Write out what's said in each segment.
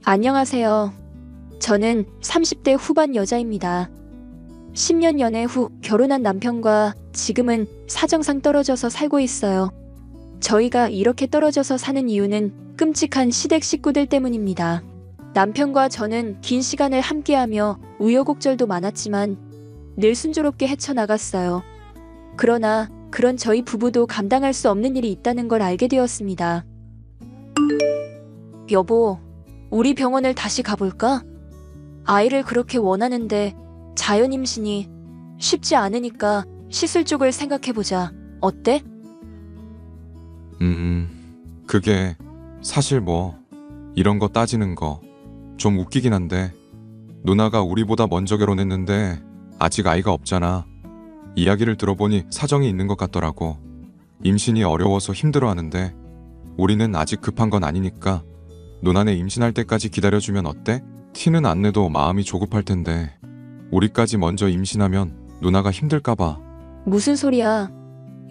안녕하세요. 저는 30대 후반 여자입니다. 10년 연애 후 결혼한 남편과 지금은 사정상 떨어져서 살고 있어요. 저희가 이렇게 떨어져서 사는 이유는 끔찍한 시댁 식구들 때문입니다. 남편과 저는 긴 시간을 함께하며 우여곡절도 많았지만 늘 순조롭게 헤쳐나갔어요. 그러나 그런 저희 부부도 감당할 수 없는 일이 있다는 걸 알게 되었습니다. 여보, 우리 병원을 다시 가볼까? 아이를 그렇게 원하는데 자연 임신이 쉽지 않으니까 시술 쪽을 생각해보자. 어때? 그게 사실 이런 거 따지는 거 좀 웃기긴 한데 누나가 우리보다 먼저 결혼했는데 아직 아이가 없잖아. 이야기를 들어보니 사정이 있는 것 같더라고. 임신이 어려워서 힘들어하는데 우리는 아직 급한 건 아니니까 누나네 임신할 때까지 기다려주면 어때? 티는 안 내도 마음이 조급할 텐데 우리까지 먼저 임신하면 누나가 힘들까봐. 무슨 소리야.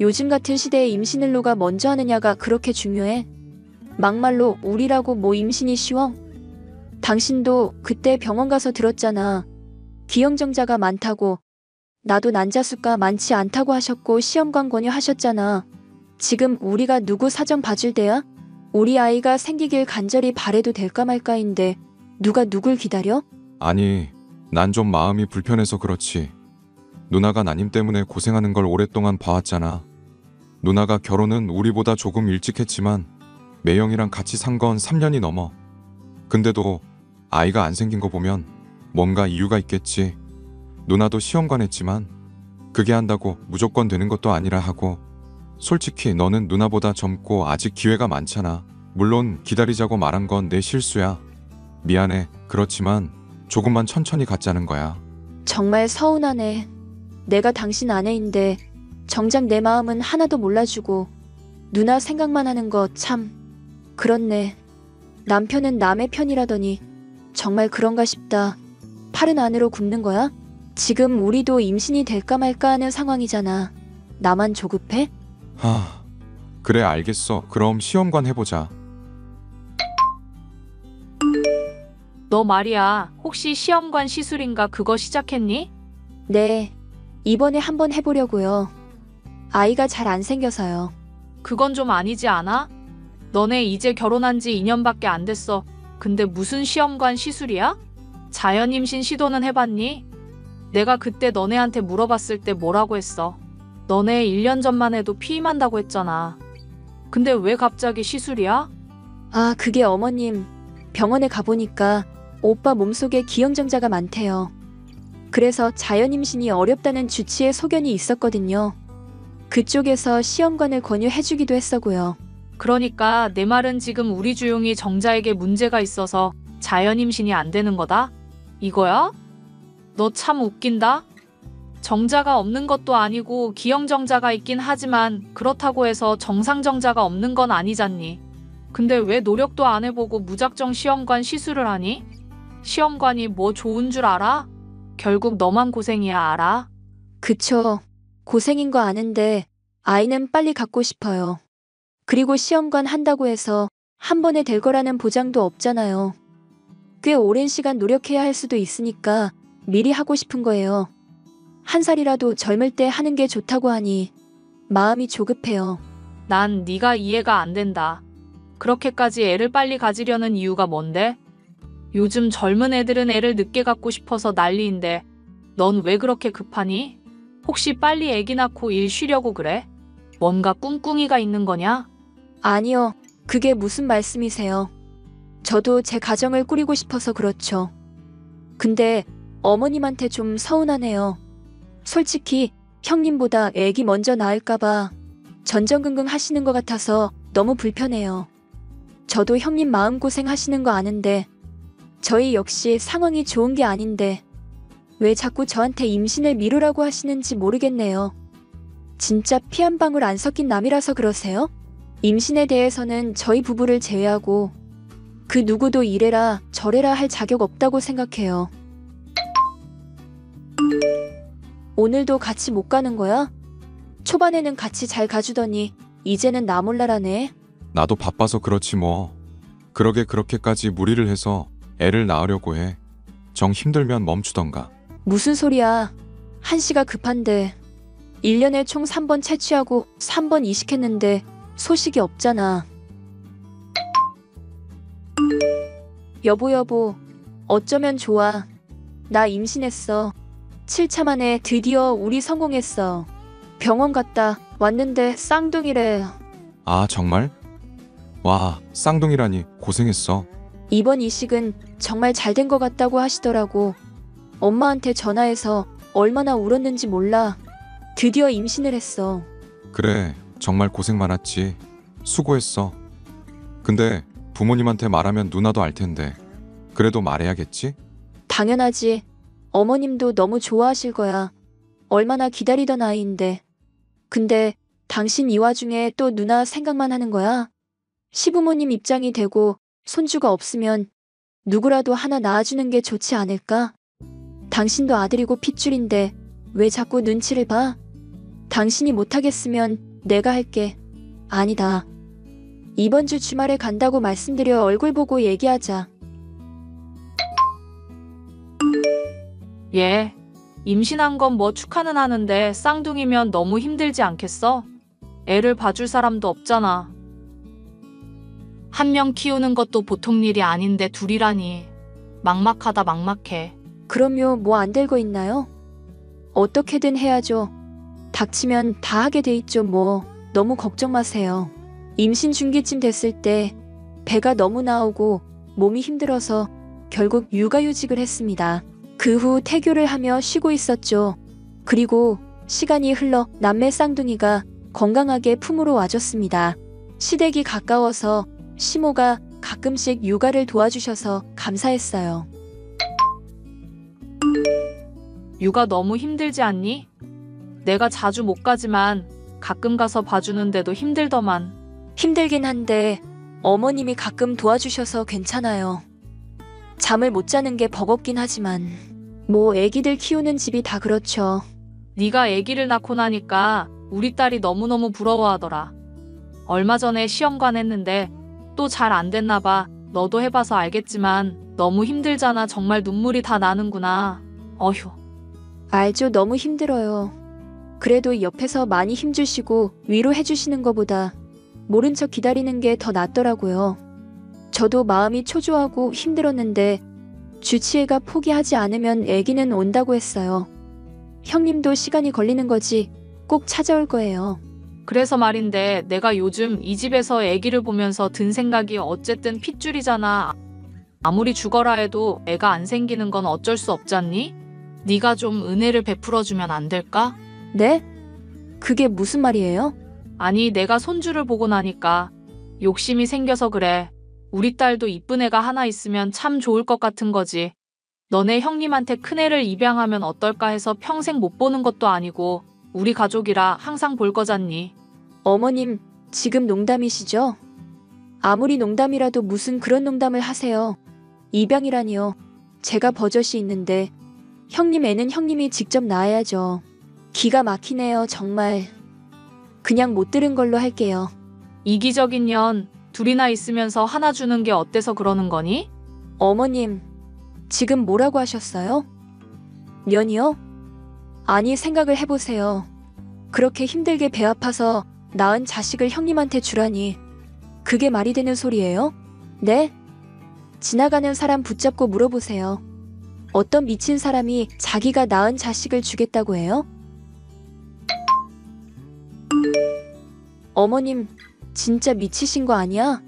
요즘 같은 시대에 임신을 누가 먼저 하느냐가 그렇게 중요해? 막말로 우리라고 임신이 쉬워? 당신도 그때 병원 가서 들었잖아. 기형정자가 많다고. 나도 난자수가 많지 않다고 하셨고 시험관 권유하셨잖아. 지금 우리가 누구 사정 봐줄 때야? 우리 아이가 생기길 간절히 바래도 될까 말까인데 누가 누굴 기다려? 아니, 난 좀 마음이 불편해서 그렇지. 누나가 나님 때문에 고생하는 걸 오랫동안 봐왔잖아. 누나가 결혼은 우리보다 조금 일찍 했지만 매형이랑 같이 산 건 3년이 넘어. 근데도 아이가 안 생긴 거 보면 뭔가 이유가 있겠지. 누나도 시험관 했지만 그게 한다고 무조건 되는 것도 아니라 하고, 솔직히 너는 누나보다 젊고 아직 기회가 많잖아. 물론 기다리자고 말한 건 내 실수야. 미안해. 그렇지만 조금만 천천히 갖자는 거야. 정말 서운하네. 내가 당신 아내인데 정작 내 마음은 하나도 몰라주고 누나 생각만 하는 거 참 그렇네. 남편은 남의 편이라더니 정말 그런가 싶다. 팔은 안으로 굽는 거야? 지금 우리도 임신이 될까 말까 하는 상황이잖아. 나만 조급해? 그래 알겠어. 그럼 시험관 해보자. 너 말이야, 혹시 시험관 시술인가 그거 시작했니? 네. 이번에 한번 해보려고요. 아이가 잘 안 생겨서요. 그건 좀 아니지 않아? 너네 이제 결혼한 지 2년밖에 안 됐어. 근데 무슨 시험관 시술이야? 자연 임신 시도는 해봤니? 내가 그때 너네한테 물어봤을 때 뭐라고 했어? 너네 1년 전만 해도 피임한다고 했잖아. 근데 왜 갑자기 시술이야? 아, 그게 어머님. 병원에 가보니까 오빠 몸속에 기형정자가 많대요. 그래서 자연 임신이 어렵다는 주치의 소견이 있었거든요. 그쪽에서 시험관을 권유해주기도 했었고요. 그러니까 내 말은 지금 우리 주용이 정자에게 문제가 있어서 자연 임신이 안 되는 거다? 이거야? 너 참 웃긴다? 정자가 없는 것도 아니고 기형정자가 있긴 하지만 그렇다고 해서 정상정자가 없는 건 아니잖니. 근데 왜 노력도 안 해보고 무작정 시험관 시술을 하니? 시험관이 뭐 좋은 줄 알아? 결국 너만 고생이야, 알아? 그쵸. 고생인 거 아는데 아이는 빨리 갖고 싶어요. 그리고 시험관 한다고 해서 한 번에 될 거라는 보장도 없잖아요. 꽤 오랜 시간 노력해야 할 수도 있으니까 미리 하고 싶은 거예요. 한 살이라도 젊을 때 하는 게 좋다고 하니 마음이 조급해요. 난 네가 이해가 안 된다. 그렇게까지 애를 빨리 가지려는 이유가 뭔데? 요즘 젊은 애들은 애를 늦게 갖고 싶어서 난리인데 넌 왜 그렇게 급하니? 혹시 빨리 애기 낳고 일 쉬려고 그래? 뭔가 꿍꿍이가 있는 거냐? 아니요. 그게 무슨 말씀이세요? 저도 제 가정을 꾸리고 싶어서 그렇죠. 근데 어머님한테 좀 서운하네요. 솔직히 형님보다 애기 먼저 낳을까봐 전전긍긍 하시는 것 같아서 너무 불편해요. 저도 형님 마음고생 하시는 거 아는데 저희 역시 상황이 좋은 게 아닌데 왜 자꾸 저한테 임신을 미루라고 하시는지 모르겠네요. 진짜 피 한 방울 안 섞인 남이라서 그러세요? 임신에 대해서는 저희 부부를 제외하고 그 누구도 이래라 저래라 할 자격 없다고 생각해요. 오늘도 같이 못 가는 거야? 초반에는 같이 잘 가주더니 이제는 나 몰라라네. 나도 바빠서 그렇지 뭐. 그러게 그렇게까지 무리를 해서 애를 낳으려고 해. 정 힘들면 멈추던가. 무슨 소리야. 한시가 급한데. 1년에 총 3번 채취하고 3번 이식했는데 소식이 없잖아. 여보, 어쩌면 좋아. 나 임신했어. 7차 만에 드디어 우리 성공했어. 병원 갔다 왔는데 쌍둥이래. 아, 정말? 와, 쌍둥이라니 고생했어. 이번 이식은 정말 잘 된 것 같다고 하시더라고. 엄마한테 전화해서 얼마나 울었는지 몰라. 드디어 임신을 했어. 그래, 정말 고생 많았지. 수고했어. 근데 부모님한테 말하면 누나도 알 텐데. 그래도 말해야겠지? 당연하지. 어머님도 너무 좋아하실 거야. 얼마나 기다리던 아이인데. 근데 당신 이 와중에 또 누나 생각만 하는 거야? 시부모님 입장이 되고 손주가 없으면 누구라도 하나 낳아주는 게 좋지 않을까? 당신도 아들이고 핏줄인데 왜 자꾸 눈치를 봐? 당신이 못하겠으면 내가 할게. 아니다. 이번 주 주말에 간다고 말씀드려 얼굴 보고 얘기하자. 얘, 임신한 건 뭐 축하는 하는데 쌍둥이면 너무 힘들지 않겠어? 애를 봐줄 사람도 없잖아. 한 명 키우는 것도 보통 일이 아닌데 둘이라니. 막막하다 막막해. 그럼요, 뭐 안 될 거 있나요? 어떻게든 해야죠. 닥치면 다 하게 돼 있죠, 뭐. 너무 걱정 마세요. 임신 중기쯤 됐을 때 배가 너무 나오고 몸이 힘들어서 결국 육아휴직을 했습니다. 그 후 태교를 하며 쉬고 있었죠. 그리고 시간이 흘러 남매 쌍둥이가 건강하게 품으로 와줬습니다. 시댁이 가까워서 시모가 가끔씩 육아를 도와주셔서 감사했어요. 육아 너무 힘들지 않니? 내가 자주 못 가지만 가끔 가서 봐주는데도 힘들더만. 힘들긴 한데 어머님이 가끔 도와주셔서 괜찮아요. 잠을 못 자는 게 버겁긴 하지만 뭐 애기들 키우는 집이 다 그렇죠. 네가 아기를 낳고 나니까 우리 딸이 너무너무 부러워하더라. 얼마 전에 시험관 했는데 또 잘 안 됐나 봐. 너도 해봐서 알겠지만 너무 힘들잖아. 정말 눈물이 다 나는구나. 어휴. 알죠. 너무 힘들어요. 그래도 옆에서 많이 힘주시고 위로해 주시는 것보다 모른 척 기다리는 게 더 낫더라고요. 저도 마음이 초조하고 힘들었는데 주치의가 포기하지 않으면 아기는 온다고 했어요. 형님도 시간이 걸리는 거지 꼭 찾아올 거예요. 그래서 말인데 내가 요즘 이 집에서 아기를 보면서 든 생각이 어쨌든 핏줄이잖아. 아무리 죽어라 해도 애가 안 생기는 건 어쩔 수 없잖니? 네가 좀 은혜를 베풀어주면 안 될까? 네? 그게 무슨 말이에요? 아니 내가 손주를 보고 나니까 욕심이 생겨서 그래. 우리 딸도 이쁜 애가 하나 있으면 참 좋을 것 같은 거지. 너네 형님한테 큰애를 입양하면 어떨까 해서 평생 못 보는 것도 아니고 우리 가족이라 항상 볼 거잖니. 어머님, 지금 농담이시죠? 아무리 농담이라도 무슨 그런 농담을 하세요. 입양이라니요. 제가 버젓이 있는데 형님 애는 형님이 직접 낳아야죠. 기가 막히네요, 정말. 그냥 못 들은 걸로 할게요. 이기적인 년, 둘이나 있으면서 하나 주는 게 어때서 그러는 거니? 어머님, 지금 뭐라고 하셨어요? 년이요? 아니, 생각을 해보세요. 그렇게 힘들게 배 아파서 낳은 자식을 형님한테 주라니. 그게 말이 되는 소리예요? 네? 지나가는 사람 붙잡고 물어보세요. 어떤 미친 사람이 자기가 낳은 자식을 주겠다고 해요? 어머님, 진짜 미치신 거 아니야?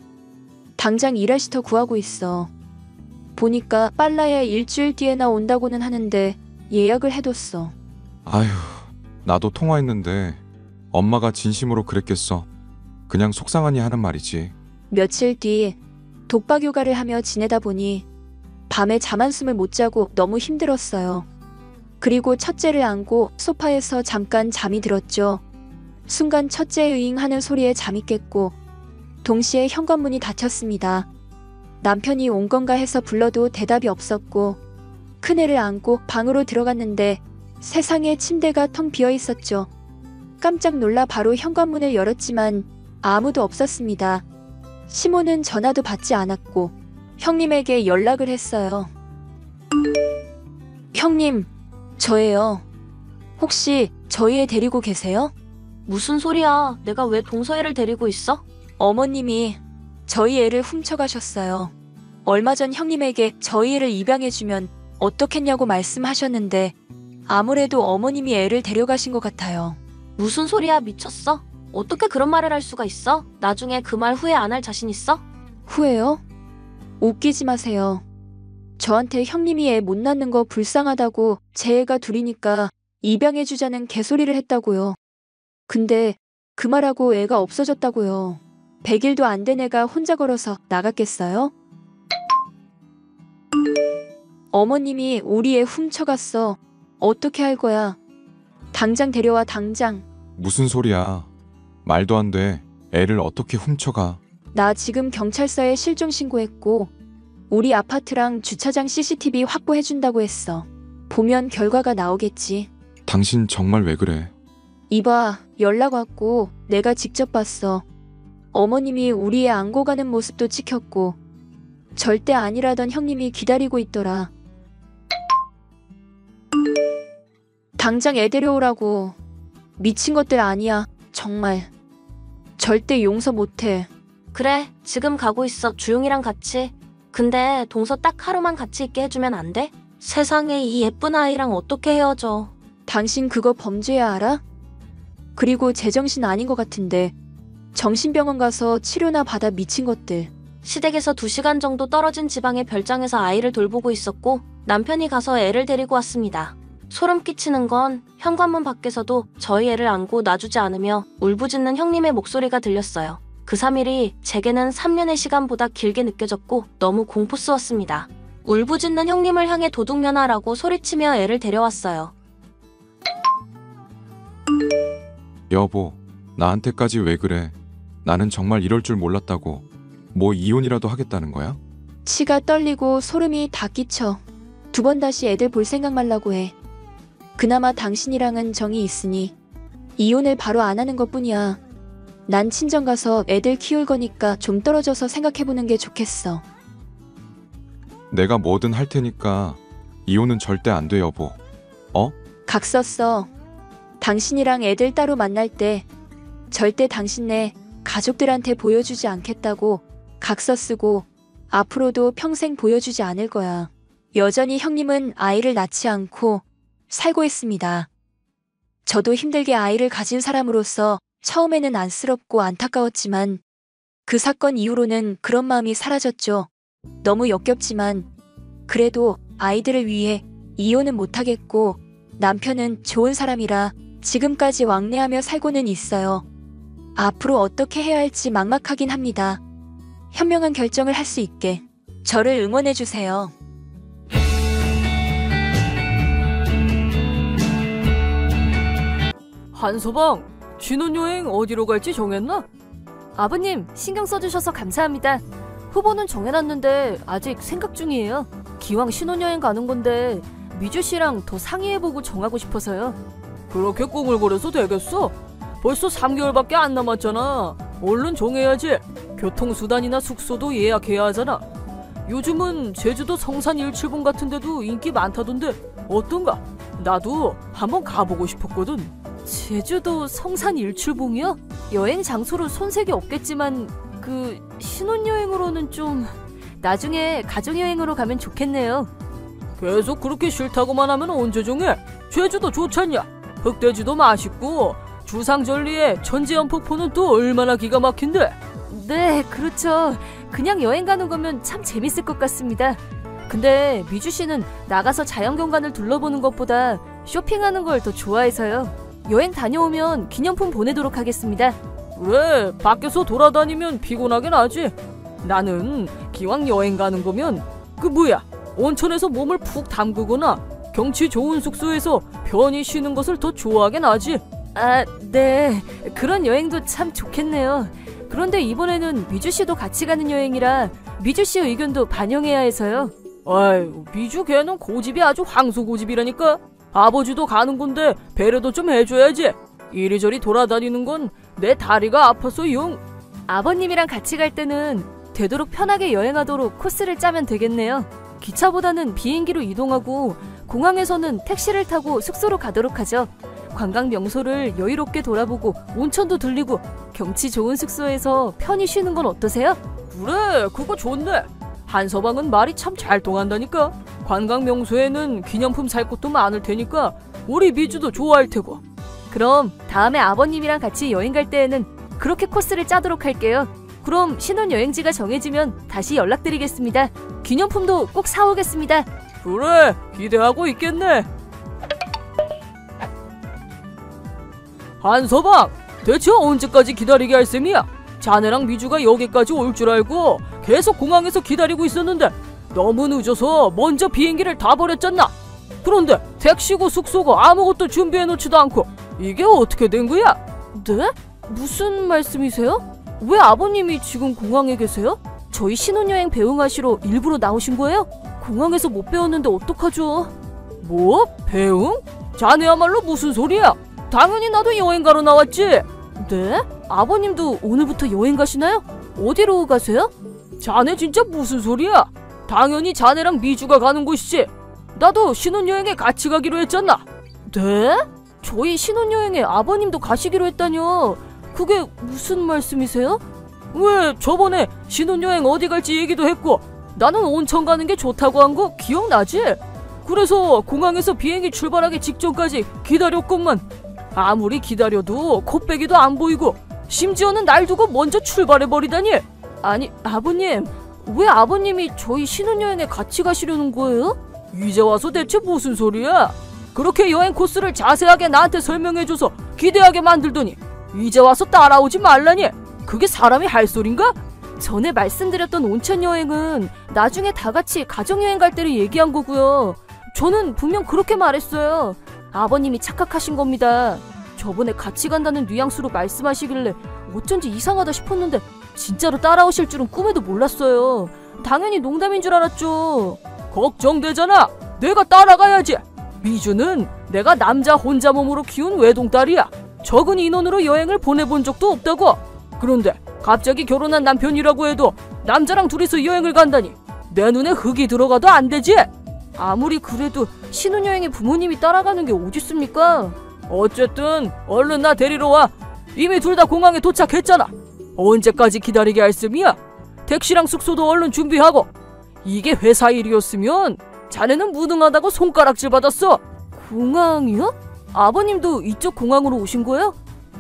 당장 일하시터 구하고 있어. 보니까 빨라야 일주일 뒤에나 온다고는 하는데 예약을 해뒀어. 아휴, 나도 통화했는데 엄마가 진심으로 그랬겠어. 그냥 속상하니 하는 말이지. 며칠 뒤 독박 육아를 하며 지내다 보니 밤에 잠 한숨을 못 자고 너무 힘들었어요. 그리고 첫째를 안고 소파에서 잠깐 잠이 들었죠. 순간 첫째 으잉 하는 소리에 잠이 깼고 동시에 현관문이 닫혔습니다. 남편이 온 건가 해서 불러도 대답이 없었고 큰애를 안고 방으로 들어갔는데 세상에 침대가 텅 비어 있었죠. 깜짝 놀라 바로 현관문을 열었지만 아무도 없었습니다. 시모는 전화도 받지 않았고 형님에게 연락을 했어요. 형님, 저예요. 혹시 저희 애 데리고 계세요? 무슨 소리야? 내가 왜 동서애를 데리고 있어? 어머님이 저희 애를 훔쳐가셨어요. 얼마 전 형님에게 저희 애를 입양해주면 어떻겠냐고 말씀하셨는데 아무래도 어머님이 애를 데려가신 것 같아요. 무슨 소리야? 미쳤어? 어떻게 그런 말을 할 수가 있어? 나중에 그 말 후회 안 할 자신 있어? 후회요? 웃기지 마세요. 저한테 형님이 애 못 낳는 거 불쌍하다고 제 애가 둘이니까 입양해주자는 개소리를 했다고요. 근데 그 말하고 애가 없어졌다고요. 100일도 안 된 애가 혼자 걸어서 나갔겠어요? 어머님이 우리 애 훔쳐갔어. 어떻게 할 거야? 당장 데려와, 당장. 무슨 소리야. 말도 안 돼. 애를 어떻게 훔쳐가. 나 지금 경찰서에 실종 신고했고 우리 아파트랑 주차장 CCTV 확보해준다고 했어. 보면 결과가 나오겠지. 당신 정말 왜 그래? 이봐, 연락 왔고 내가 직접 봤어. 어머님이 우리 애 안고 가는 모습도 찍혔고 절대 아니라던 형님이 기다리고 있더라. 당장 애 데려오라고. 미친 것들 아니야, 정말. 절대 용서 못해. 그래, 지금 가고 있어. 주용이랑 같이. 근데 동서 딱 하루만 같이 있게 해주면 안 돼? 세상에, 이 예쁜 아이랑 어떻게 헤어져. 당신 그거 범죄야, 알아? 그리고 제정신 아닌 것 같은데 정신병원 가서 치료나 받아, 미친 것들. 시댁에서 2시간 정도 떨어진 지방의 별장에서 아이를 돌보고 있었고 남편이 가서 애를 데리고 왔습니다. 소름 끼치는 건 현관문 밖에서도 저희 애를 안고 놔주지 않으며 울부짖는 형님의 목소리가 들렸어요. 그 3일이 제게는 3년의 시간보다 길게 느껴졌고 너무 공포스럽습니다. 울부짖는 형님을 향해 도둑년아라고 소리치며 애를 데려왔어요. 여보, 나한테까지 왜 그래? 나는 정말 이럴 줄 몰랐다고. 뭐 이혼이라도 하겠다는 거야? 치가 떨리고 소름이 다 끼쳐. 2번 다시 애들 볼 생각 말라고 해. 그나마 당신이랑은 정이 있으니 이혼을 바로 안 하는 것뿐이야. 난 친정 가서 애들 키울 거니까 좀 떨어져서 생각해보는 게 좋겠어. 내가 뭐든 할 테니까 이혼은 절대 안 돼, 여보. 각 썼어. 당신이랑 애들 따로 만날 때 절대 당신네 가족들한테 보여주지 않겠다고 각서 쓰고 앞으로도 평생 보여주지 않을 거야. 여전히 형님은 아이를 낳지 않고 살고 있습니다. 저도 힘들게 아이를 가진 사람으로서 처음에는 안쓰럽고 안타까웠지만 그 사건 이후로는 그런 마음이 사라졌죠. 너무 역겹지만 그래도 아이들을 위해 이혼은 못하겠고 남편은 좋은 사람이라 지금까지 왕래하며 살고는 있어요. 앞으로 어떻게 해야 할지 막막하긴 합니다. 현명한 결정을 할 수 있게 저를 응원해주세요. 한서방, 신혼여행 어디로 갈지 정했나? 아버님, 신경 써주셔서 감사합니다. 후보는 정해놨는데 아직 생각 중이에요. 기왕 신혼여행 가는 건데 미주 씨랑 더 상의해보고 정하고 싶어서요. 그렇게 꿍얼거려서 되겠어? 벌써 3개월밖에 안 남았잖아. 얼른 정해야지. 교통수단이나 숙소도 예약해야 하잖아. 요즘은 제주도 성산 일출봉 같은 데도 인기 많다던데 어떤가? 나도 한번 가보고 싶었거든. 제주도 성산 일출봉이요? 여행 장소로 손색이 없겠지만 그 신혼여행으로는 좀... 나중에 가족여행으로 가면 좋겠네요. 계속 그렇게 싫다고만 하면 언제 정해? 제주도 좋잖냐? 흑돼지도 맛있고 주상절리에 천지연 폭포는 또 얼마나 기가 막힌데? 네, 그렇죠. 그냥 여행 가는 거면 참 재밌을 것 같습니다. 근데 미주 씨는 나가서 자연경관을 둘러보는 것보다 쇼핑하는 걸 더 좋아해서요. 여행 다녀오면 기념품 보내도록 하겠습니다. 그래, 밖에서 돌아다니면 피곤하긴 하지. 나는 기왕 여행 가는 거면 그 뭐야, 온천에서 몸을 푹 담그거나 경치 좋은 숙소에서 편히 쉬는 것을 더 좋아하긴 하지. 아, 네. 그런 여행도 참 좋겠네요. 그런데 이번에는 미주 씨도 같이 가는 여행이라 미주 씨 의견도 반영해야 해서요. 아유, 미주 걔는 고집이 아주 황소고집이라니까. 아버지도 가는 건데 배려도 좀 해줘야지. 이리저리 돌아다니는 건 내 다리가 아파서 용. 아버님이랑 같이 갈 때는 되도록 편하게 여행하도록 코스를 짜면 되겠네요. 기차보다는 비행기로 이동하고 공항에서는 택시를 타고 숙소로 가도록 하죠. 관광 명소를 여유롭게 돌아보고 온천도 들리고 경치 좋은 숙소에서 편히 쉬는 건 어떠세요? 그래, 그거 좋네. 한서방은 말이 참 잘 통한다니까. 관광 명소에는 기념품 살 것도 많을 테니까 우리 미주도 좋아할 테고. 그럼 다음에 아버님이랑 같이 여행 갈 때에는 그렇게 코스를 짜도록 할게요. 그럼 신혼여행지가 정해지면 다시 연락드리겠습니다. 기념품도 꼭 사오겠습니다. 그래, 기대하고 있겠네. 한서방, 대체 언제까지 기다리게 할 셈이야? 자네랑 미주가 여기까지 올 줄 알고 계속 공항에서 기다리고 있었는데 너무 늦어서 먼저 비행기를 다 버렸잖아. 그런데 택시고 숙소고 아무것도 준비해놓지도 않고 이게 어떻게 된 거야? 네? 무슨 말씀이세요? 왜 아버님이 지금 공항에 계세요? 저희 신혼여행 배웅하시러 일부러 나오신 거예요? 공항에서 못 배웠는데 어떡하죠? 뭐? 배웅? 자네야말로 무슨 소리야? 당연히 나도 여행 가러 나왔지. 네? 아버님도 오늘부터 여행 가시나요? 어디로 가세요? 자네 진짜 무슨 소리야? 당연히 자네랑 미주가 가는 곳이지. 나도 신혼여행에 같이 가기로 했잖아. 네? 저희 신혼여행에 아버님도 가시기로 했다뇨. 그게 무슨 말씀이세요? 왜 저번에 신혼여행 어디 갈지 얘기도 했고 나는 온천 가는 게 좋다고 한 거 기억나지? 그래서 공항에서 비행기 출발하기 직전까지 기다렸건만 아무리 기다려도 코빼기도 안 보이고 심지어는 날 두고 먼저 출발해버리다니. 아니, 아버님, 왜 아버님이 저희 신혼여행에 같이 가시려는 거예요? 이제 와서 대체 무슨 소리야? 그렇게 여행 코스를 자세하게 나한테 설명해줘서 기대하게 만들더니 이제 와서 따라오지 말라니. 그게 사람이 할 소린가? 전에 말씀드렸던 온천 여행은 나중에 다 같이 가족여행 갈 때를 얘기한 거고요. 저는 분명 그렇게 말했어요. 아버님이 착각하신 겁니다. 저번에 같이 간다는 뉘앙스로 말씀하시길래 어쩐지 이상하다 싶었는데 진짜로 따라오실 줄은 꿈에도 몰랐어요. 당연히 농담인 줄 알았죠. 걱정되잖아. 내가 따라가야지. 미주는 내가 남자 혼자 몸으로 키운 외동딸이야. 적은 인원으로 여행을 보내본 적도 없다고. 그런데 갑자기 결혼한 남편이라고 해도 남자랑 둘이서 여행을 간다니 내 눈에 흙이 들어가도 안 되지. 아무리 그래도 신혼여행에 부모님이 따라가는 게 어딨습니까? 어쨌든 얼른 나 데리러 와. 이미 둘 다 공항에 도착했잖아. 언제까지 기다리게 할 셈이야? 택시랑 숙소도 얼른 준비하고. 이게 회사 일이었으면 자네는 무능하다고 손가락질 받았어. 공항이요? 아버님도 이쪽 공항으로 오신 거예요?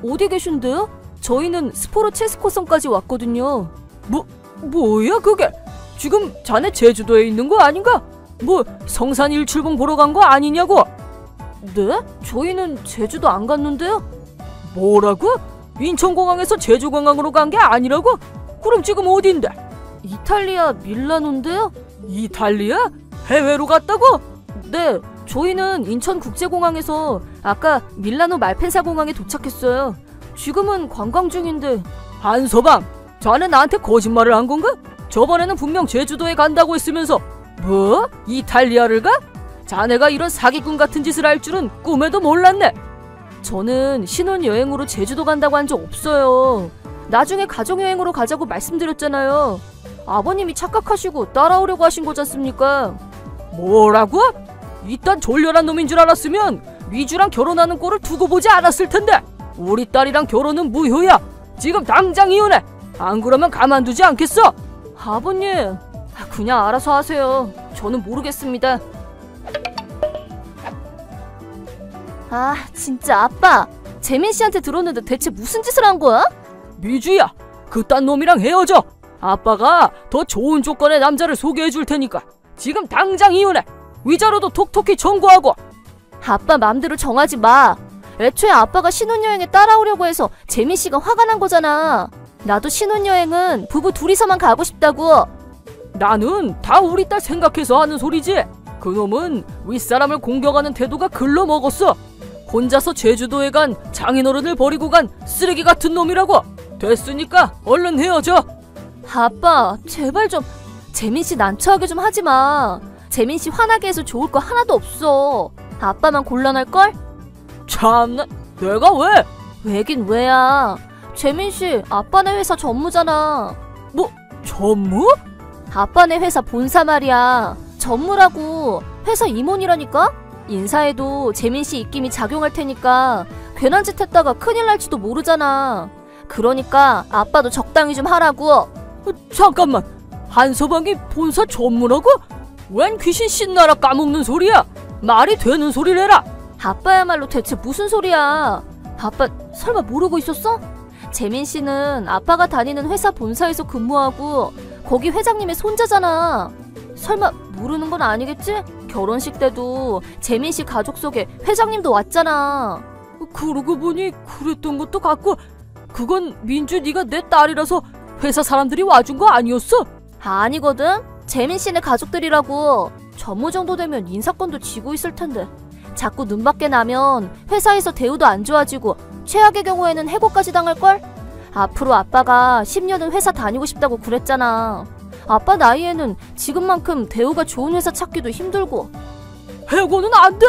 어디 계신데요? 저희는 스포르 체스코성까지 왔거든요. 뭐야 그게? 지금 자네 제주도에 있는 거 아닌가? 뭐 성산 일출봉 보러 간 거 아니냐고? 네? 저희는 제주도 안 갔는데요? 뭐라고? 인천공항에서 제주공항으로 간 게 아니라고? 그럼 지금 어딘데? 이탈리아 밀라노인데요? 이탈리아? 해외로 갔다고? 네, 저희는 인천국제공항에서 아까 밀라노 말펜사 공항에 도착했어요. 지금은 관광 중인데. 한서방, 자네 나한테 거짓말을 한 건가? 저번에는 분명 제주도에 간다고 했으면서 뭐? 이탈리아를 가? 자네가 이런 사기꾼 같은 짓을 할 줄은 꿈에도 몰랐네. 저는 신혼여행으로 제주도 간다고 한 적 없어요. 나중에 가족여행으로 가자고 말씀드렸잖아요. 아버님이 착각하시고 따라오려고 하신 거지 않습니까? 뭐라고? 이딴 졸렬한 놈인 줄 알았으면 미주랑 결혼하는 꼴을 두고 보지 않았을 텐데. 우리 딸이랑 결혼은 무효야. 지금 당장 이혼해. 안 그러면 가만두지 않겠어. 아버님, 그냥 알아서 하세요. 저는 모르겠습니다. 아, 진짜 아빠. 재민 씨한테 들었는데 대체 무슨 짓을 한 거야? 미주야, 그딴 놈이랑 헤어져. 아빠가 더 좋은 조건의 남자를 소개해 줄 테니까 지금 당장 이혼해. 위자료도 톡톡히 청구하고. 아빠 맘대로 정하지 마. 애초에 아빠가 신혼여행에 따라오려고 해서 재민 씨가 화가 난 거잖아. 나도 신혼여행은 부부 둘이서만 가고 싶다고. 나는 다 우리 딸 생각해서 하는 소리지. 그놈은 윗사람을 공격하는 태도가 글러먹었어. 혼자서 제주도에 간 장인어른을 버리고 간 쓰레기 같은 놈이라고. 됐으니까 얼른 헤어져. 아빠, 제발 좀 재민 씨 난처하게 좀 하지 마. 재민 씨 화나게 해서 좋을 거 하나도 없어. 아빠만 곤란할걸? 참나, 내가 왜? 왜긴 왜야. 재민 씨 아빠네 회사 전무잖아. 뭐, 전무? 아빠네 회사 본사 말이야. 전무라고. 회사 임원이라니까? 인사에도 재민 씨 입김이 작용할 테니까 괜한 짓 했다가 큰일 날지도 모르잖아. 그러니까 아빠도 적당히 좀 하라고. 잠깐만, 한서방이 본사 전무라고? 웬 귀신 신나라 까먹는 소리야? 말이 되는 소리를 해라. 아빠야말로 대체 무슨 소리야? 아빠 설마 모르고 있었어? 재민 씨는 아빠가 다니는 회사 본사에서 근무하고 거기 회장님의 손자잖아. 설마 모르는 건 아니겠지? 결혼식 때도 재민 씨 가족 속에 회장님도 왔잖아. 그러고 보니 그랬던 것도 같고, 그건 민주 네가 내 딸이라서 회사 사람들이 와준 거 아니었어? 아니거든? 재민 씨네 가족들이라고. 전무 정도 되면 인사권도 쥐고 있을 텐데. 자꾸 눈밖에 나면 회사에서 대우도 안 좋아지고 최악의 경우에는 해고까지 당할걸? 앞으로 아빠가 10년은 회사 다니고 싶다고 그랬잖아. 아빠 나이에는 지금만큼 대우가 좋은 회사 찾기도 힘들고. 해고는 안 돼!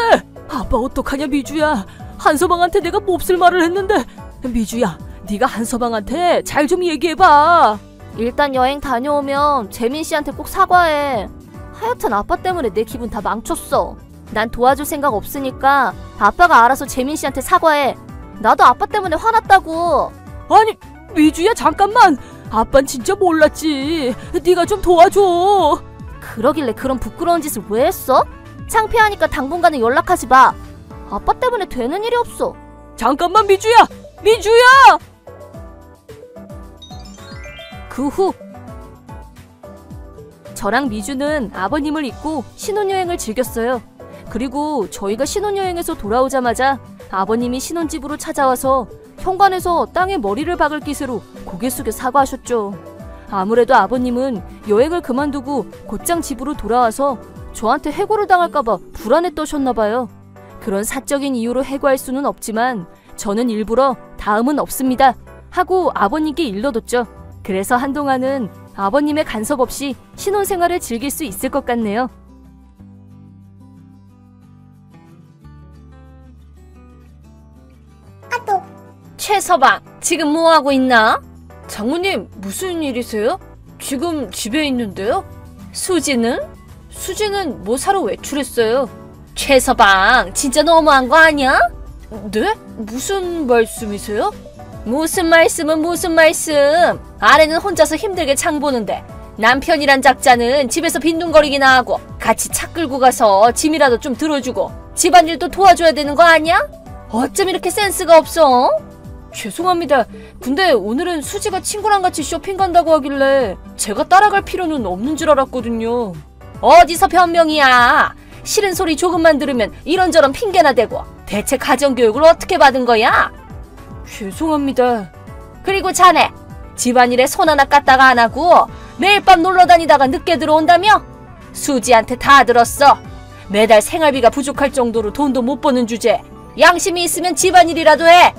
아빠 어떡하냐 미주야. 한서방한테 내가 몹쓸 말을 했는데. 미주야, 네가 한서방한테 잘 좀 얘기해봐. 일단 여행 다녀오면 재민 씨한테 꼭 사과해. 하여튼 아빠 때문에 내 기분 다 망쳤어. 난 도와줄 생각 없으니까 아빠가 알아서 재민 씨한테 사과해. 나도 아빠 때문에 화났다고. 아니 미주야, 잠깐만. 아빤 진짜 몰랐지. 네가 좀 도와줘. 그러길래 그런 부끄러운 짓을 왜 했어? 창피하니까 당분간은 연락하지 마. 아빠 때문에 되는 일이 없어. 잠깐만 미주야! 미주야! 그 후 저랑 미주는 아버님을 잊고 신혼여행을 즐겼어요. 그리고 저희가 신혼여행에서 돌아오자마자 아버님이 신혼집으로 찾아와서 현관에서 땅에 머리를 박을 기세로 고개 숙여 사과하셨죠. 아무래도 아버님은 여행을 그만두고 곧장 집으로 돌아와서 저한테 해고를 당할까봐 불안에 떠셨나봐요. 그런 사적인 이유로 해고할 수는 없지만 저는 일부러 다음은 없습니다 하고 아버님께 일러뒀죠. 그래서 한동안은 아버님의 간섭 없이 신혼생활을 즐길 수 있을 것 같네요. 최서방, 지금 뭐하고 있나? 장모님, 무슨 일이세요? 지금 집에 있는데요? 수지는? 수지는 뭐 사러 외출했어요. 최서방, 진짜 너무한 거 아니야? 네? 무슨 말씀이세요? 무슨 말씀은 무슨 말씀. 아내는 혼자서 힘들게 장 보는데 남편이란 작자는 집에서 빈둥거리기나 하고 같이 차 끌고 가서 짐이라도 좀 들어주고 집안일도 도와줘야 되는 거 아니야? 어쩜 이렇게 센스가 없어? 죄송합니다. 근데 오늘은 수지가 친구랑 같이 쇼핑 간다고 하길래 제가 따라갈 필요는 없는 줄 알았거든요. 어디서 변명이야. 싫은 소리 조금만 들으면 이런저런 핑계나 대고. 대체 가정교육을 어떻게 받은 거야? 죄송합니다. 그리고 자네, 집안일에 손 하나 까딱안 하고 매일 밤 놀러 다니다가 늦게 들어온다며? 수지한테 다 들었어. 매달 생활비가 부족할 정도로 돈도 못 버는 주제. 양심이 있으면 집안일이라도 해.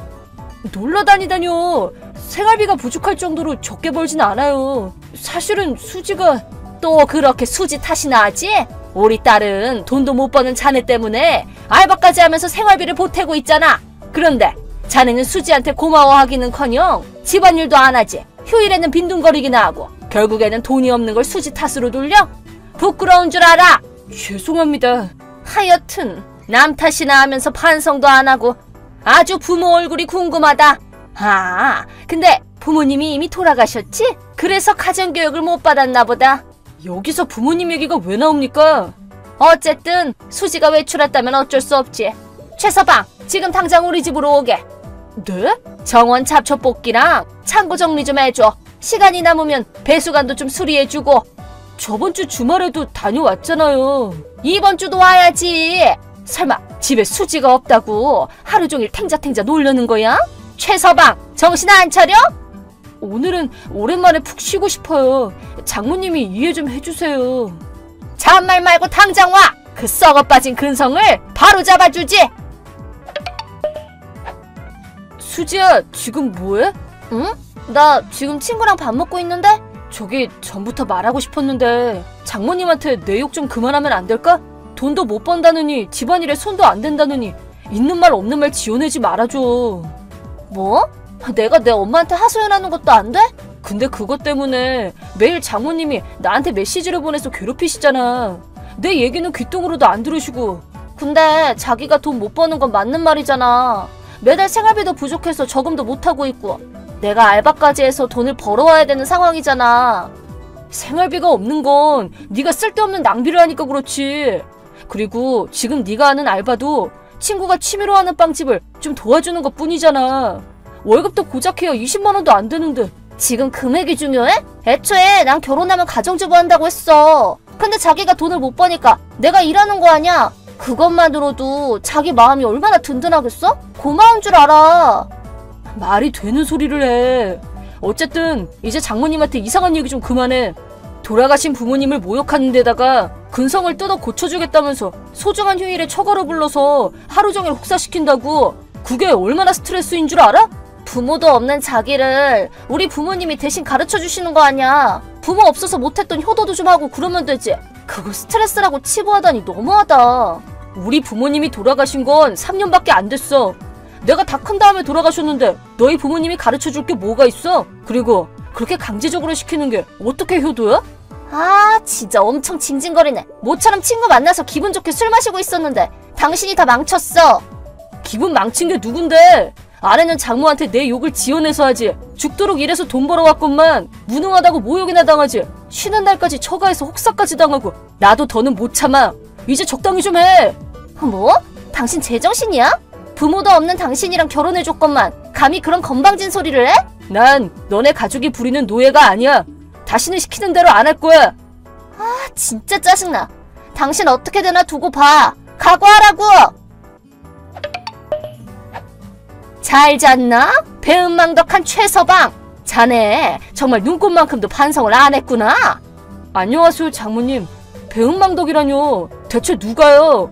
놀러 다니다뇨. 생활비가 부족할 정도로 적게 벌진 않아요. 사실은 수지가... 또 그렇게 수지 탓이나 하지? 우리 딸은 돈도 못 버는 자네 때문에 알바까지 하면서 생활비를 보태고 있잖아. 그런데 자네는 수지한테 고마워하기는커녕 집안일도 안 하지. 휴일에는 빈둥거리기나 하고 결국에는 돈이 없는 걸 수지 탓으로 돌려? 부끄러운 줄 알아. 죄송합니다. 하여튼 남 탓이나 하면서 반성도 안 하고 아주 부모 얼굴이 궁금하다. 아, 근데 부모님이 이미 돌아가셨지? 그래서 가정교육을 못 받았나 보다. 여기서 부모님 얘기가 왜 나옵니까? 어쨌든 수지가 외출했다면 어쩔 수 없지. 최서방, 지금 당장 우리 집으로 오게. 네? 정원 잡초뽑기랑 창고 정리 좀 해줘. 시간이 남으면 배수관도 좀 수리해주고. 저번 주 주말에도 다녀왔잖아요. 이번 주도 와야지. 설마 집에 수지가 없다고 하루 종일 탱자탱자 놀려는 거야? 최서방, 정신 안 차려? 오늘은 오랜만에 푹 쉬고 싶어요. 장모님이 이해 좀 해주세요. 잔말 말고 당장 와. 그 썩어 빠진 근성을 바로 잡아주지. 수지야, 지금 뭐해? 응? 나 지금 친구랑 밥 먹고 있는데? 저기 전부터 말하고 싶었는데 장모님한테 내 욕 좀 그만하면 안 될까? 돈도 못 번다느니 집안일에 손도 안 댄다느니 있는 말 없는 말 지어내지 말아줘. 뭐? 내가 내 엄마한테 하소연하는 것도 안 돼? 근데 그것 때문에 매일 장모님이 나한테 메시지를 보내서 괴롭히시잖아. 내 얘기는 귓등으로도 안 들으시고. 근데 자기가 돈 못 버는 건 맞는 말이잖아. 매달 생활비도 부족해서 저금도 못하고 있고 내가 알바까지 해서 돈을 벌어와야 되는 상황이잖아. 생활비가 없는 건 네가 쓸데없는 낭비를 하니까 그렇지. 그리고 지금 네가 하는 알바도 친구가 취미로 하는 빵집을 좀 도와주는 것 뿐이잖아. 월급도 고작해야 20만 원도 안 되는데. 지금 금액이 중요해? 애초에 난 결혼하면 가정주부 한다고 했어. 근데 자기가 돈을 못 버니까 내가 일하는 거 아니야. 그것만으로도 자기 마음이 얼마나 든든하겠어? 고마운 줄 알아. 말이 되는 소리를 해. 어쨌든 이제 장모님한테 이상한 얘기 좀 그만해. 돌아가신 부모님을 모욕하는 데다가 근성을 뜯어 고쳐주겠다면서 소중한 휴일에 처가로 불러서 하루 종일 혹사시킨다고. 그게 얼마나 스트레스인 줄 알아? 부모도 없는 자기를 우리 부모님이 대신 가르쳐 주시는 거 아니야. 부모 없어서 못했던 효도도 좀 하고 그러면 되지. 그걸 스트레스라고 치부하다니 너무하다. 우리 부모님이 돌아가신 건 3년밖에 안 됐어. 내가 다 큰 다음에 돌아가셨는데 너희 부모님이 가르쳐줄 게 뭐가 있어? 그리고 그렇게 강제적으로 시키는 게 어떻게 효도야? 아 진짜 엄청 징징거리네. 모처럼 친구 만나서 기분 좋게 술 마시고 있었는데 당신이 다 망쳤어. 기분 망친 게 누군데? 아내는 장모한테 내 욕을 지어내서 하지. 죽도록 일해서 돈 벌어왔건만 무능하다고 모욕이나 당하지. 쉬는 날까지 처가에서 혹사까지 당하고. 나도 더는 못 참아. 이제 적당히 좀 해. 뭐? 당신 제정신이야? 부모도 없는 당신이랑 결혼해줬건만 감히 그런 건방진 소리를 해? 난 너네 가족이 부리는 노예가 아니야. 다시는 시키는 대로 안 할 거야. 아 진짜 짜증나. 당신 어떻게 되나 두고 봐. 각오하라고. 잘 잤나? 배은망덕한 최서방. 자네 정말 눈꽃만큼도 반성을 안 했구나. 안녕하세요 장모님. 배은망덕이라뇨. 대체 누가요?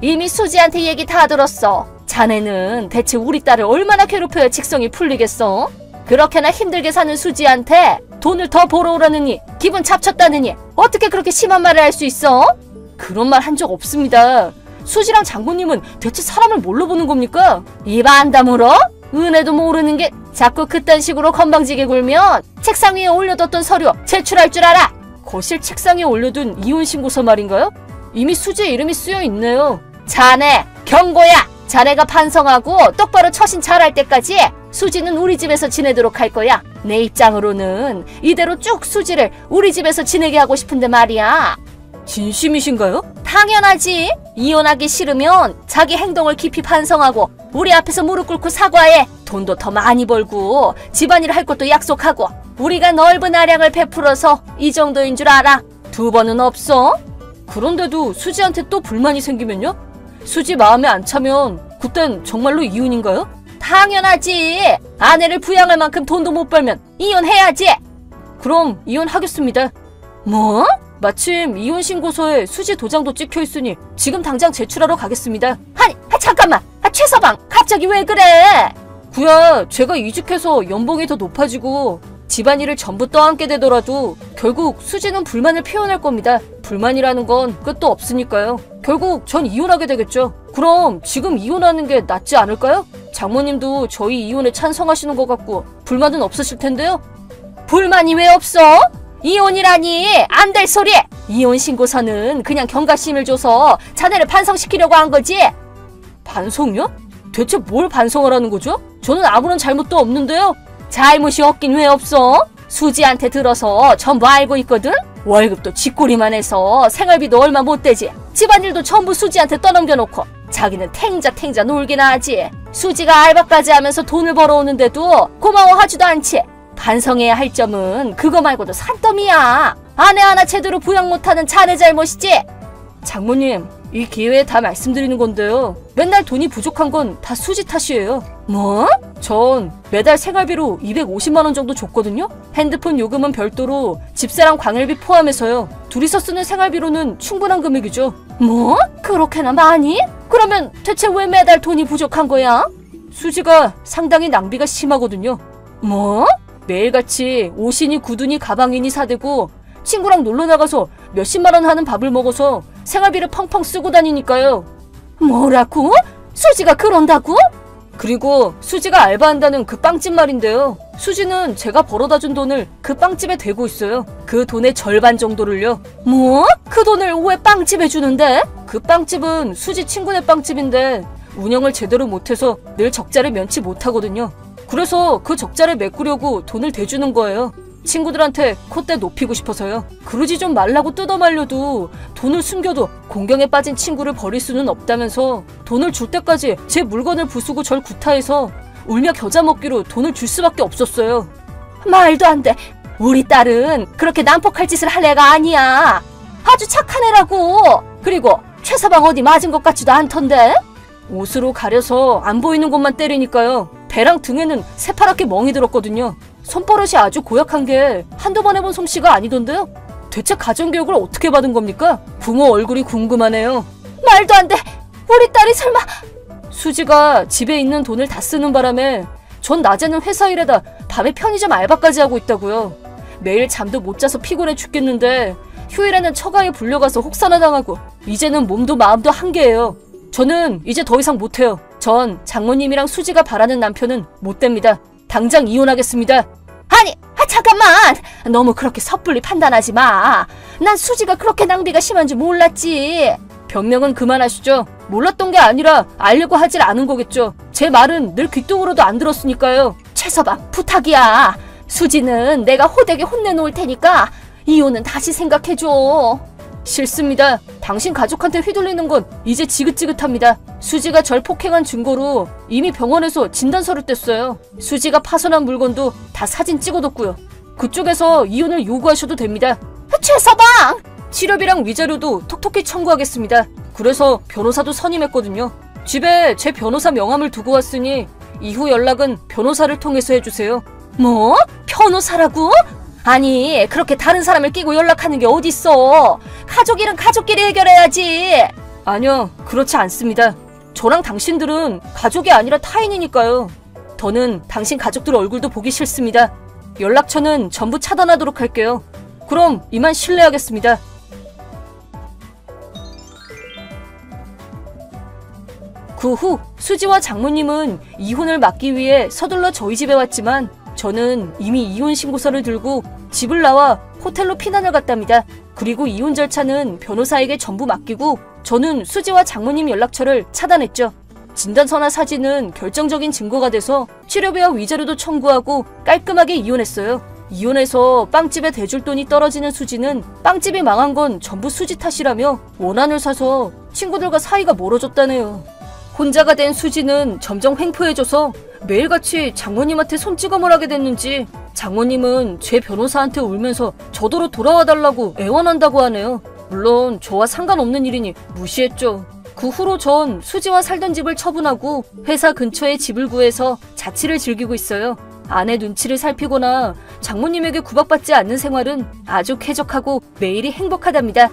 이미 수지한테 얘기 다 들었어. 자네는 대체 우리 딸을 얼마나 괴롭혀야 직성이 풀리겠어? 그렇게나 힘들게 사는 수지한테 돈을 더 벌어오라느니 기분 잡쳤다느니 어떻게 그렇게 심한 말을 할 수 있어? 그런 말 한 적 없습니다. 수지랑 장모님은 대체 사람을 뭘로 보는 겁니까? 입 안 다물어? 은혜도 모르는 게 자꾸 그딴 식으로 건방지게 굴면 책상 위에 올려뒀던 서류 제출할 줄 알아? 거실 책상에 올려둔 이혼 신고서 말인가요? 이미 수지의 이름이 쓰여 있네요. 자네 경고야. 자네가 반성하고 똑바로 처신 잘할 때까지 수지는 우리 집에서 지내도록 할 거야. 내 입장으로는 이대로 쭉 수지를 우리 집에서 지내게 하고 싶은데 말이야. 진심이신가요? 당연하지. 이혼하기 싫으면 자기 행동을 깊이 반성하고 우리 앞에서 무릎 꿇고 사과해. 돈도 더 많이 벌고 집안일 할 것도 약속하고 우리가 넓은 아량을 베풀어서 이 정도인 줄 알아. 두 번은 없어. 그런데도 수지한테 또 불만이 생기면요? 수지 마음에 안 차면 그땐 정말로 이혼인가요? 당연하지. 아내를 부양할 만큼 돈도 못 벌면 이혼해야지. 그럼 이혼하겠습니다. 뭐? 마침 이혼 신고서에 수지 도장도 찍혀 있으니 지금 당장 제출하러 가겠습니다. 아니 잠깐만. 최서방 갑자기 왜 그래? 구야 제가 이직해서 연봉이 더 높아지고 집안일을 전부 떠안게 되더라도 결국 수지는 불만을 표현할 겁니다. 불만이라는 건 끝도 없으니까요. 결국 전 이혼하게 되겠죠. 그럼 지금 이혼하는 게 낫지 않을까요? 장모님도 저희 이혼에 찬성하시는 것 같고 불만은 없으실 텐데요. 불만이 왜 없어? 이혼이라니 안 될 소리. 이혼 신고서는 그냥 경각심을 줘서 자네를 반성시키려고 한 거지. 반성요? 대체 뭘 반성하라는 거죠? 저는 아무런 잘못도 없는데요. 잘못이 없긴 왜 없어? 수지한테 들어서 전부 알고 있거든? 월급도 쥐꼬리만 해서 생활비도 얼마 못 되지. 집안일도 전부 수지한테 떠넘겨놓고 자기는 탱자 놀기나 하지. 수지가 알바까지 하면서 돈을 벌어오는데도 고마워하지도 않지. 반성해야 할 점은 그거 말고도 산더미야. 아내 하나 제대로 부양 못하는 자네 잘못이지. 장모님, 이 기회에 다 말씀드리는 건데요. 맨날 돈이 부족한 건 다 수지 탓이에요. 뭐? 전 매달 생활비로 250만 원 정도 줬거든요. 핸드폰 요금은 별도로 집세랑 광일비 포함해서요. 둘이서 쓰는 생활비로는 충분한 금액이죠. 뭐? 그렇게나 많이? 그러면 대체 왜 매달 돈이 부족한 거야? 수지가 상당히 낭비가 심하거든요. 뭐? 매일같이 옷이니 구두니 가방이니 사대고 친구랑 놀러나가서 몇십만 원 하는 밥을 먹어서 생활비를 펑펑 쓰고 다니니까요. 뭐라고? 수지가 그런다고? 그리고 수지가 알바한다는 그 빵집 말인데요. 수지는 제가 벌어다 준 돈을 그 빵집에 대고 있어요. 그 돈의 절반 정도를요. 뭐? 그 돈을 왜 빵집에 주는데? 그 빵집은 수지 친구네 빵집인데 운영을 제대로 못해서 늘 적자를 면치 못하거든요. 그래서 그 적자를 메꾸려고 돈을 대주는 거예요. 친구들한테 콧대 높이고 싶어서요. 그러지 좀 말라고 뜯어말려도 돈을 숨겨도 공경에 빠진 친구를 버릴 수는 없다면서 돈을 줄 때까지 제 물건을 부수고 절 구타해서 울며 겨자 먹기로 돈을 줄 수밖에 없었어요. 말도 안 돼. 우리 딸은 그렇게 난폭할 짓을 할 애가 아니야. 아주 착한 애라고. 그리고 최서방 어디 맞은 것 같지도 않던데? 옷으로 가려서 안 보이는 곳만 때리니까요. 배랑 등에는 새파랗게 멍이 들었거든요. 손버릇이 아주 고약한 게 한두 번 해본 솜씨가 아니던데요. 대체 가정교육을 어떻게 받은 겁니까? 부모 얼굴이 궁금하네요. 말도 안 돼. 우리 딸이 설마... 수지가 집에 있는 돈을 다 쓰는 바람에 전 낮에는 회사 일에다 밤에 편의점 알바까지 하고 있다고요. 매일 잠도 못 자서 피곤해 죽겠는데 휴일에는 처가에 불려가서 혹사나 당하고 이제는 몸도 마음도 한계예요. 저는 이제 더 이상 못해요. 전 장모님이랑 수지가 바라는 남편은 못 됩니다. 당장 이혼하겠습니다. 아니, 잠깐만. 너무 그렇게 섣불리 판단하지 마. 난 수지가 그렇게 낭비가 심한 줄 몰랐지. 변명은 그만하시죠. 몰랐던 게 아니라 알려고 하질 않은 거겠죠. 제 말은 늘 귓등으로도 안 들었으니까요. 최서방, 부탁이야. 수지는 내가 호되게 혼내놓을 테니까 이혼은 다시 생각해줘. 싫습니다. 당신 가족한테 휘둘리는 건 이제 지긋지긋합니다. 수지가 절 폭행한 증거로 이미 병원에서 진단서를 뗐어요. 수지가 파손한 물건도 다 사진 찍어뒀고요. 그쪽에서 이혼을 요구하셔도 됩니다. 최서방! 치료비랑 위자료도 톡톡히 청구하겠습니다. 그래서 변호사도 선임했거든요. 집에 제 변호사 명함을 두고 왔으니 이후 연락은 변호사를 통해서 해주세요. 뭐? 변호사라고? 아니, 그렇게 다른 사람을 끼고 연락하는 게 어딨어. 가족 일은 가족끼리 해결해야지. 아니요, 그렇지 않습니다. 저랑 당신들은 가족이 아니라 타인이니까요. 더는 당신 가족들 얼굴도 보기 싫습니다. 연락처는 전부 차단하도록 할게요. 그럼 이만 실례하겠습니다. 그 후 수지와 장모님은 이혼을 막기 위해 서둘러 저희 집에 왔지만 저는 이미 이혼 신고서를 들고 집을 나와 호텔로 피난을 갔답니다. 그리고 이혼 절차는 변호사에게 전부 맡기고 저는 수지와 장모님 연락처를 차단했죠. 진단서나 사진은 결정적인 증거가 돼서 치료비와 위자료도 청구하고 깔끔하게 이혼했어요. 이혼해서 빵집에 대줄 돈이 떨어지는 수지는 빵집이 망한 건 전부 수지 탓이라며 원한을 사서 친구들과 사이가 멀어졌다네요. 혼자가 된 수지는 점점 횡포해져서 매일같이 장모님한테 손찌검을 하게 됐는지 장모님은 제 변호사한테 울면서 저더러 돌아와달라고 애원한다고 하네요. 물론 저와 상관없는 일이니 무시했죠. 그 후로 전 수지와 살던 집을 처분하고 회사 근처에 집을 구해서 자취를 즐기고 있어요. 아내 눈치를 살피거나 장모님에게 구박받지 않는 생활은 아주 쾌적하고 매일이 행복하답니다.